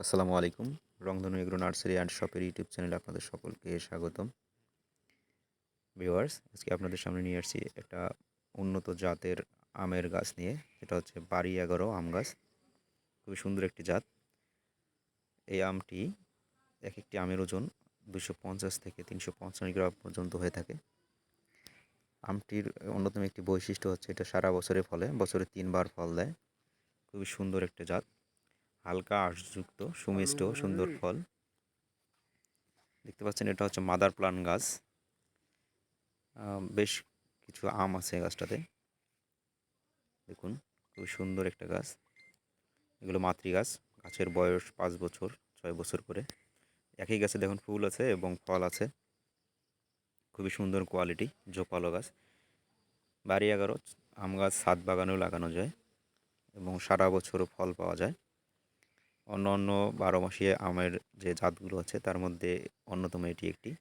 আসসালামু আলাইকুম। রংধনু এগ্রো নার্সারি অ্যান্ড শপের ইউটিউব চ্যানেলে আপনাদের সকলকে স্বাগতম। ভিউয়ার্স, আজকে আপনাদের সামনে নিয়ে আসছি একটা উন্নত জাতের আমের গাছ নিয়ে, যেটা হচ্ছে বাড়ি 11 আম গাছ। খুবই সুন্দর একটি জাত। এই আমটি এক একটি আমের ওজন 250 থেকে 350 গ্রাম পর্যন্ত হয়ে থাকে। আমটির অন্যতম একটি বৈশিষ্ট্য হচ্ছে এটা সারা বছরে ফলে, বছরে 3 বার ফল দেয়। খুবই সুন্দর একটা জাত, হালকা আঁশযুক্ত সুমিষ্ট সুন্দর ফল। দেখতে পাচ্ছেন এটা হচ্ছে মাদার প্লান্ট গাছ। বেশ কিছু আম আছে গাছটাতে, দেখুন খুবই সুন্দর একটা গাছ। এগুলো মাতৃ গাছ, গাছের বয়স 5 বছর 6 বছর করে। একই গাছে দেখুন ফুল আছে এবং ফল আছে। খুবই সুন্দর কোয়ালিটি, ঝোপালো গাছ। বাড়ি 11 আম গাছ ছাদ বাগানেও লাগানো যায় এবং সারা বছরও ফল পাওয়া যায়। অন্য অন্য 12 মাসিয়া আমের যে জাতগুলো আছে তার মধ্যে অন্যতম এটি একটি।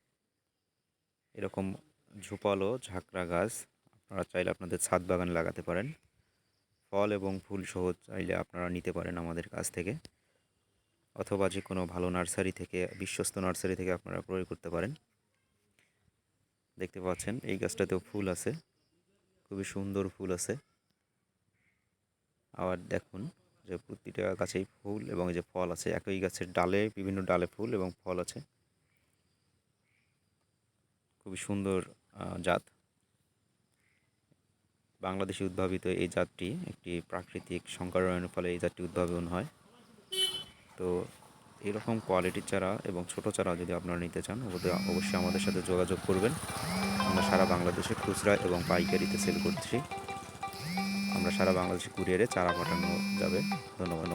এরকম ঝোপালো ঝাঁকড়া গাছ আপনারা চাইলে আপনাদের ছাদ বাগানে লাগাতে পারেন। ফল এবং ফুল সহ চাইলে আপনারা নিতে পারেন আমাদের কাছ থেকে, অথবা যে কোনো ভালো নার্সারি থেকে, বিশ্বস্ত নার্সারি থেকে আপনারা ক্রয় করতে পারেন। দেখতে পাচ্ছেন এই গাছটাতেও ফুল আছে, খুবই সুন্দর ফুল আছে। আবার দেখুন যে প্রতিটা গাছেই ফুল এবং এই যে ফল আছে, একই গাছের ডালে বিভিন্ন ডালে ফুল এবং ফল আছে। খুবই সুন্দর জাত। বাংলাদেশে উদ্ভাবিত এই জাতটি একটি প্রাকৃতিক সংকরায়নের ফলে এই জাতটি উদ্ভাবন হয়। তো এরকম কোয়ালিটির চারা এবং ছোট চারা যদি আপনারা নিতে চান, অবশ্যই আমাদের সাথে যোগাযোগ করবেন। আমরা সারা বাংলাদেশে খুচরা এবং পাইকারিতে সেল করছি। আমরা সারা বাংলাদেশে কুরিয়ারে চারা পাঠানো যাবে। ধন্যবাদ।